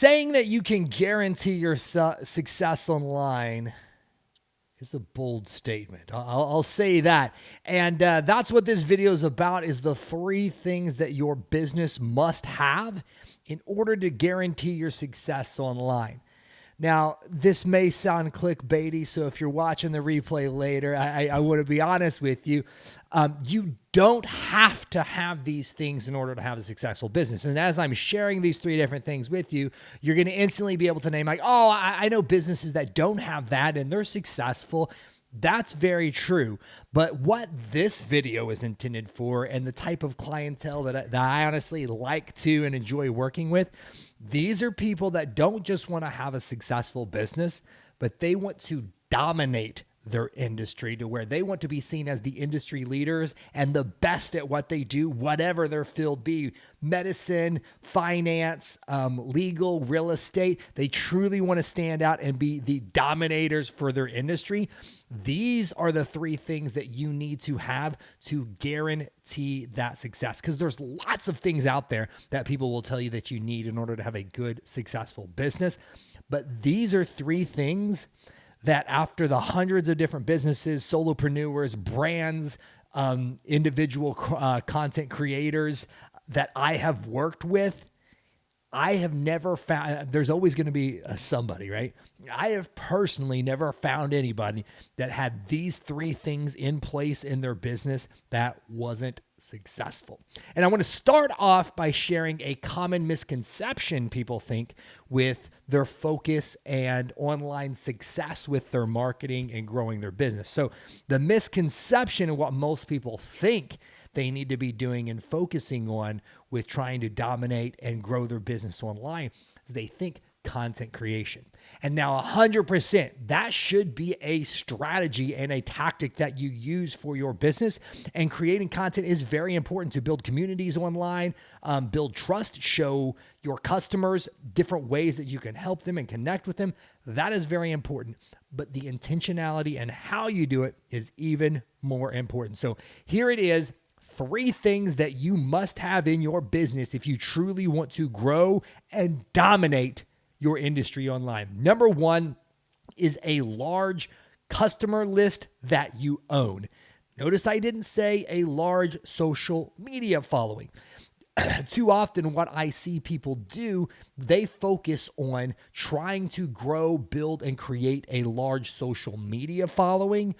Saying that you can guarantee your success online is a bold statement. I'll say that. And that's what this video is about, is the 3 things that your business must have in order to guarantee your success online. Now, this may sound clickbaity, so if you're watching the replay later, I want to be honest with you. You don't have to have these things in order to have a successful business. And as I'm sharing these 3 different things with you, you're going to instantly be able to name like, oh, I know businesses that don't have that and they're successful. That's very true. But what this video is intended for, and the type of clientele that I honestly like to and enjoy working with, these are people that don't just want to have a successful business, but they want to dominate their industry to where they want to be seen as the industry leaders and the best at what they do, whatever their field be: medicine, finance, legal, real estate. They truly want to stand out and be the dominators for their industry. These are the 3 things that you need to have to guarantee that success, because there's lots of things out there that people will tell you that you need in order to have a good, successful business. But these are 3 things that, after the hundreds of different businesses, solopreneurs, brands, individual content creators that I have worked with, I have never found, there's always going to be somebody, right? I have personally never found anybody that had these 3 things in place in their business that wasn't successful. And I want to start off by sharing a common misconception people think with their focus and online success with their marketing and growing their business. So the misconception of what most people think they need to be doing and focusing on with trying to dominate and grow their business online is they think content creation. And now 100%, that should be a strategy and a tactic that you use for your business. And creating content is very important to build communities online, build trust, show your customers different ways that you can help them and connect with them. That is very important. But the intentionality and how you do it is even more important. So here it is. 3 things that you must have in your business if you truly want to grow and dominate your industry online. Number 1 is a large customer list that you own. Notice I didn't say a large social media following. Too often what I see people do, they focus on trying to grow, build, and create a large social media following,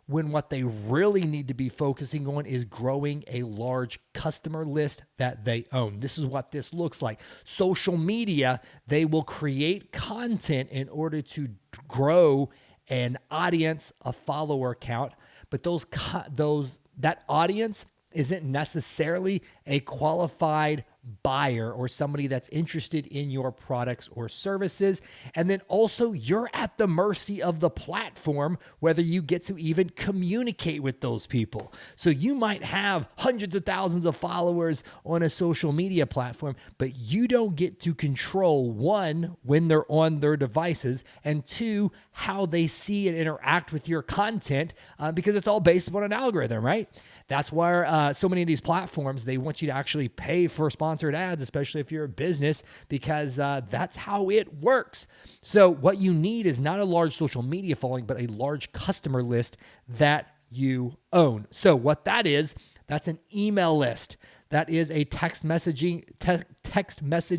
when what they really need to be focusing on is growing a large customer list that they own. This is what this looks like. Social media, they will create content in order to grow an audience, a follower count, but that audience isn't necessarily a qualified buyer or somebody that's interested in your products or services. And then also, you're at the mercy of the platform, whether you get to even communicate with those people. So you might have hundreds of thousands of followers on a social media platform, but you don't get to control, 1, when they're on their devices, and 2, how they see and interact with your content, because it's all based upon an algorithm, right? That's why so many of these platforms, they want you to actually pay for sponsored ads, especially if you're a business, because that's how it works. So what you need is not a large social media following, but a large customer list that you own. So what that is, that's an email list. That is a text message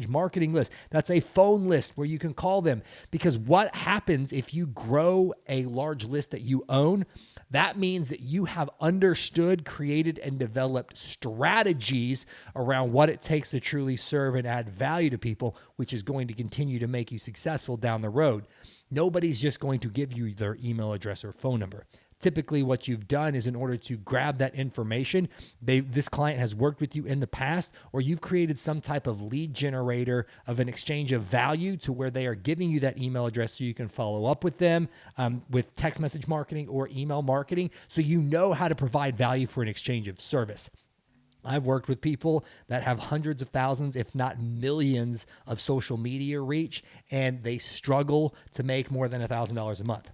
marketing list. That's a phone list where you can call them. Because what happens if you grow a large list that you own? That means that you have understood, created, and developed strategies around what it takes to truly serve and add value to people, which is going to continue to make you successful down the road. Nobody's just going to give you their email address or phone number. Typically, what you've done is, in order to grab that information, this client has worked with you in the past, or you've created some type of lead generator of an exchange of value to where they are giving you that email address so you can follow up with them with text message marketing or email marketing, so you know how to provide value for an exchange of service. I've worked with people that have hundreds of thousands, if not millions, of social media reach, and they struggle to make more than $1,000 a month.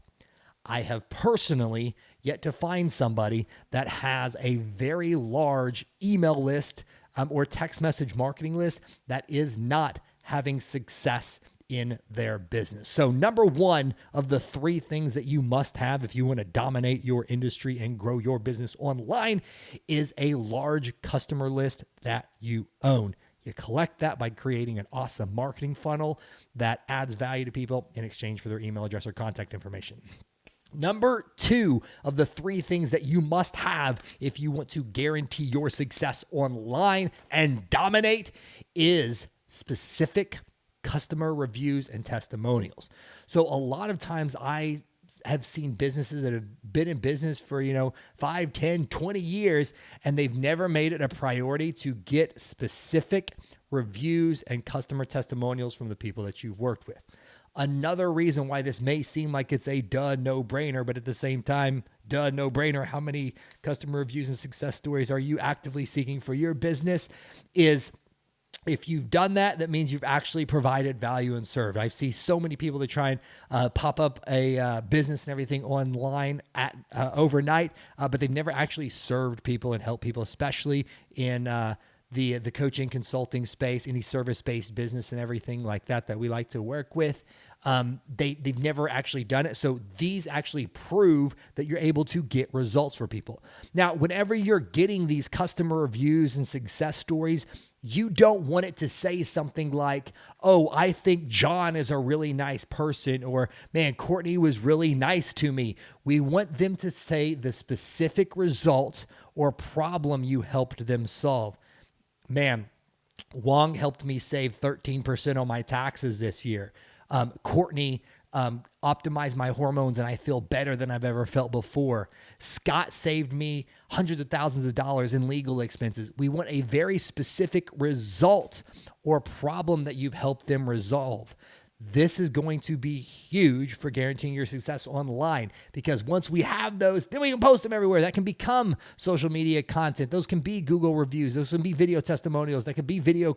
I have personally yet to find somebody that has a very large email list or text message marketing list that is not having success in their business. So number one of the three things that you must have if you want to dominate your industry and grow your business online is a large customer list that you own. You collect that by creating an awesome marketing funnel that adds value to people in exchange for their email address or contact information. Number two of the three things that you must have if you want to guarantee your success online and dominate is specific customer reviews and testimonials. So a lot of times I have seen businesses that have been in business for, 5, 10, 20 years, and they've never made it a priority to get specific reviews and customer testimonials from the people that you've worked with. Another reason why this may seem like it's a no-brainer, but at the same time, no-brainer, how many customer reviews and success stories are you actively seeking for your business is if you've done that, that means you've actually provided value and served. I see so many people that try and pop up a business and everything online at overnight, but they've never actually served people and helped people, especially in the coaching consulting space, any service-based business and everything like that we like to work with. They've never actually done it. So these actually prove that you're able to get results for people. Now, whenever you're getting these customer reviews and success stories, you don't want it to say something like, oh, I think John is a really nice person, or man, Courtney was really nice to me. We want them to say the specific result or problem you helped them solve. Man, Wong helped me save 13% on my taxes this year. Courtney optimized my hormones and I feel better than I've ever felt before. Scott saved me hundreds of thousands of dollars in legal expenses. We want a very specific result or problem that you've helped them resolve. This is going to be huge for guaranteeing your success online, because once we have those, then we can post them everywhere. That can become social media content. Those can be Google reviews. Those can be video testimonials. That could be video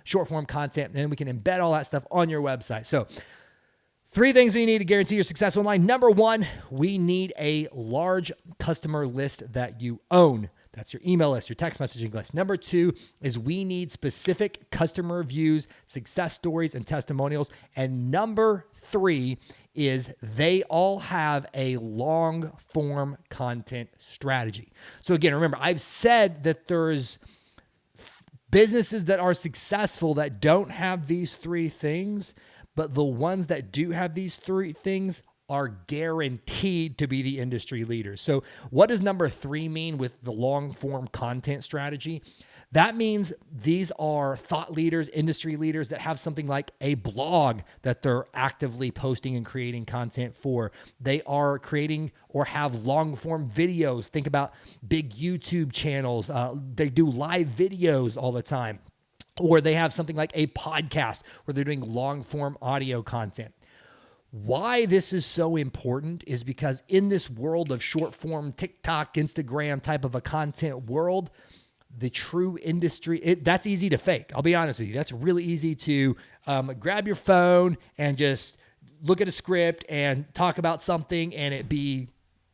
short form content. And then we can embed all that stuff on your website. So 3 things that you need to guarantee your success online. Number 1, we need a large customer list that you own. That's your email list, your text messaging list. Number 2 is we need specific customer reviews, success stories, and testimonials. And number 3 is they all have a long form content strategy. So again, remember, I've said that there's businesses that are successful that don't have these 3 things, but the ones that do have these 3 things are guaranteed to be the industry leaders. So what does number 3 mean with the long form content strategy? That means these are thought leaders, industry leaders that have something like a blog that they're actively posting and creating content for. They are creating or have long form videos. Think about big YouTube channels. They do live videos all the time. Or they have something like a podcast where they're doing long form audio content. Why this is so important is because in this world of short form TikTok, Instagram type of a content world, the true industry, that's easy to fake. I'll be honest with you. That's really easy to grab your phone and just look at a script and talk about something and it be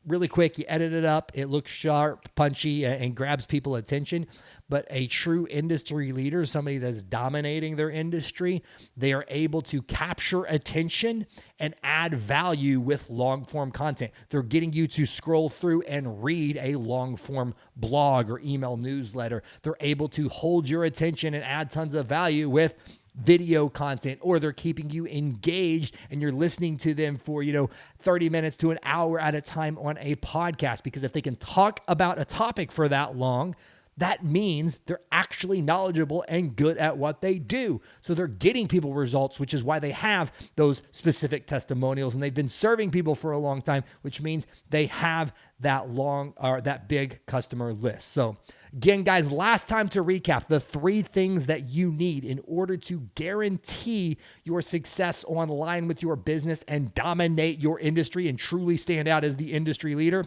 really quick. You edit it up. It looks sharp, punchy, and grabs people's attention. But a true industry leader, somebody that's dominating their industry, they are able to capture attention and add value with long-form content. They're getting you to scroll through and read a long-form blog or email newsletter. They're able to hold your attention and add tons of value with video content, or they're keeping you engaged and you're listening to them for, 30 minutes to an hour at a time on a podcast. Because if they can talk about a topic for that long, that means they're actually knowledgeable and good at what they do. So they're getting people results, which is why they have those specific testimonials, and they've been serving people for a long time, which means they have that big customer list. So again, guys, last time to recap the 3 things that you need in order to guarantee your success online with your business and dominate your industry and truly stand out as the industry leader.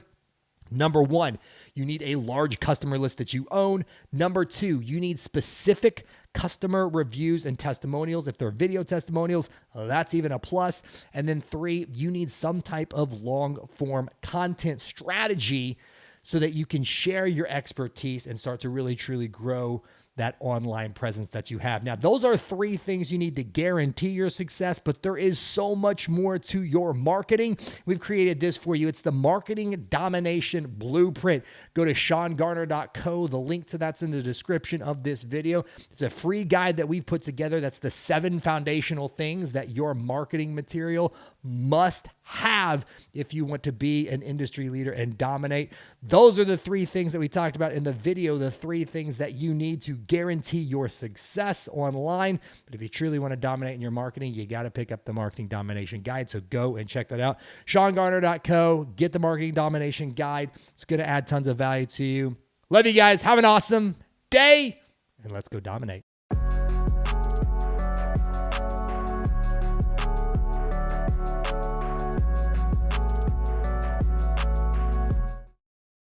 Number 1, you need a large customer list that you own. Number 2, you need specific customer reviews and testimonials. If they're video testimonials, that's even a plus. And then 3, you need some type of long form content strategy so that you can share your expertise and start to really truly grow that online presence that you have. Now, those are 3 things you need to guarantee your success, but there is so much more to your marketing. We've created this for you. It's the Marketing Domination Blueprint. Go to SeanGarner.co. The link to that's in the description of this video. It's a free guide that we've put together. That's the 7 foundational things that your marketing material must have if you want to be an industry leader and dominate. Those are the 3 things that we talked about in the video, the 3 things that you need to guarantee your success online. But if you truly want to dominate in your marketing, you got to pick up the Marketing Domination Guide. So go and check that out. SeanGarner.co. Get the Marketing Domination Guide. It's going to add tons of value to you. Love you guys. Have an awesome day, and let's go dominate.